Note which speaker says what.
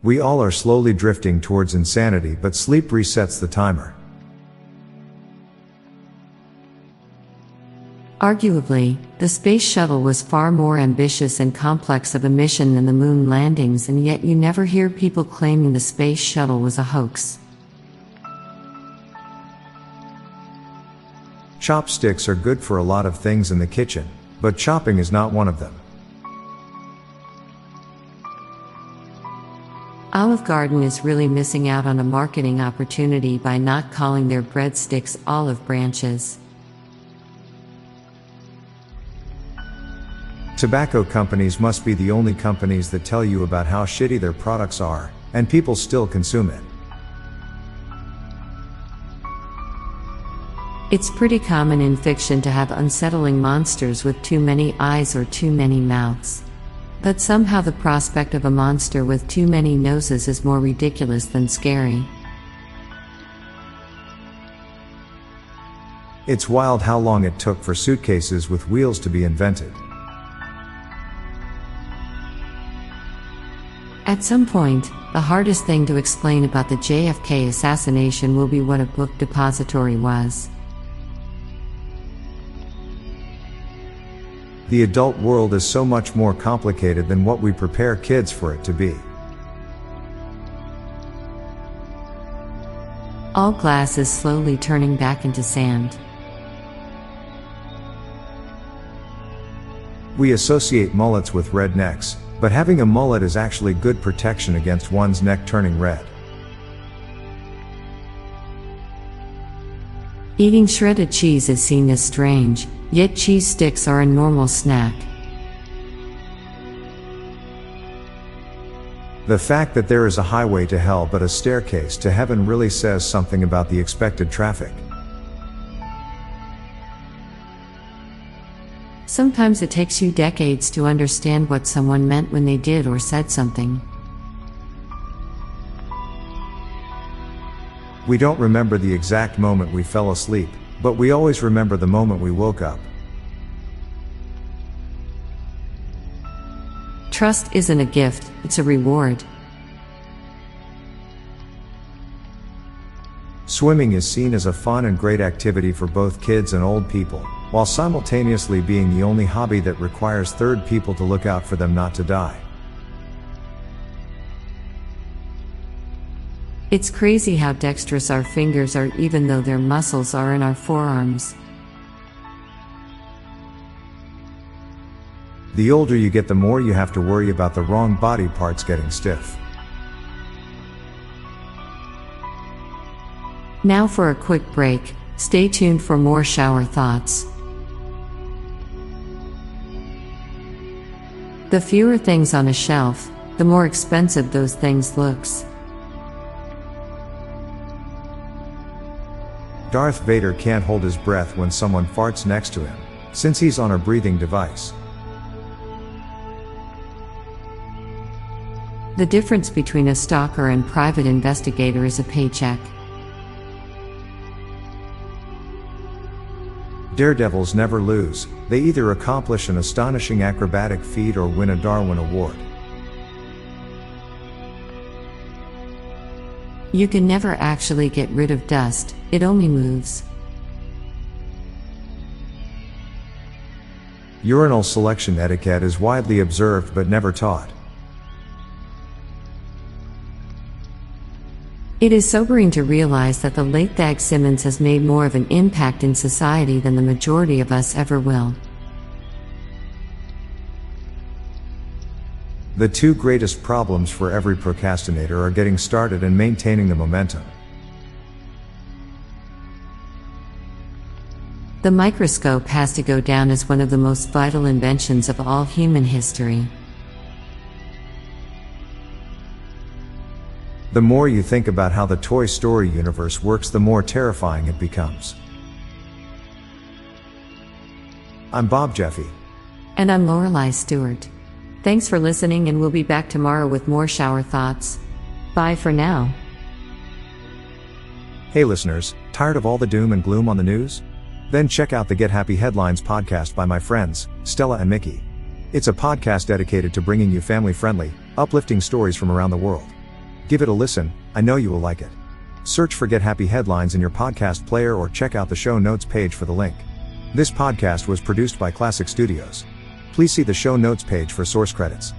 Speaker 1: We all are slowly drifting towards insanity, but sleep resets the timer.
Speaker 2: Arguably, the space shuttle was far more ambitious and complex of a mission than the moon landings, and yet you never hear people claiming the space shuttle was a hoax.
Speaker 1: Chopsticks are good for a lot of things in the kitchen, but chopping is not one of them.
Speaker 2: Olive Garden is really missing out on a marketing opportunity by not calling their breadsticks olive branches.
Speaker 1: Tobacco companies must be the only companies that tell you about how shitty their products are, and people still consume it.
Speaker 2: It's pretty common in fiction to have unsettling monsters with too many eyes or too many mouths. But somehow the prospect of a monster with too many noses is more ridiculous than scary.
Speaker 1: It's wild how long it took for suitcases with wheels to be invented.
Speaker 2: At some point, the hardest thing to explain about the JFK assassination will be what a book depository was.
Speaker 1: The adult world is so much more complicated than what we prepare kids for it to be.
Speaker 2: All glass is slowly turning back into sand.
Speaker 1: We associate mullets with rednecks, but having a mullet is actually good protection against one's neck turning red.
Speaker 2: Eating shredded cheese is seen as strange, yet cheese sticks are a normal snack.
Speaker 1: The fact that there is a highway to hell but a staircase to heaven really says something about the expected traffic.
Speaker 2: Sometimes it takes you decades to understand what someone meant when they did or said something.
Speaker 1: We don't remember the exact moment we fell asleep, but we always remember the moment we woke up.
Speaker 2: Trust isn't a gift, it's a reward.
Speaker 1: Swimming is seen as a fun and great activity for both kids and old people, while simultaneously being the only hobby that requires third people to look out for them not to die.
Speaker 2: It's crazy how dexterous our fingers are even though their muscles are in our forearms.
Speaker 1: The older you get, the more you have to worry about the wrong body parts getting stiff.
Speaker 2: Now for a quick break, stay tuned for more shower thoughts. The fewer things on a shelf, the more expensive those things looks.
Speaker 1: Darth Vader can't hold his breath when someone farts next to him, since he's on a breathing device.
Speaker 2: The difference between a stalker and private investigator is a paycheck.
Speaker 1: Daredevils never lose, they either accomplish an astonishing acrobatic feat or win a Darwin Award.
Speaker 2: You can never actually get rid of dust, it only moves.
Speaker 1: Urinal selection etiquette is widely observed but never taught.
Speaker 2: It is sobering to realize that the late Thag Simmons has made more of an impact in society than the majority of us ever will.
Speaker 1: The two greatest problems for every procrastinator are getting started and maintaining the momentum.
Speaker 2: The microscope has to go down as one of the most vital inventions of all human history.
Speaker 1: The more you think about how the Toy Story universe works, the more terrifying it becomes. I'm Bob Jeffy.
Speaker 2: And I'm Lorelei Stewart. Thanks for listening, and we'll be back tomorrow with more shower thoughts. Bye for now.
Speaker 1: Hey listeners, tired of all the doom and gloom on the news? Then check out the Get Happy Headlines podcast by my friends, Stella and Mickey. It's a podcast dedicated to bringing you family-friendly, uplifting stories from around the world. Give it a listen, I know you will like it. Search for Get Happy Headlines in your podcast player or check out the show notes page for the link. This podcast was produced by Klassic Studios. Please see the show notes page for source credits.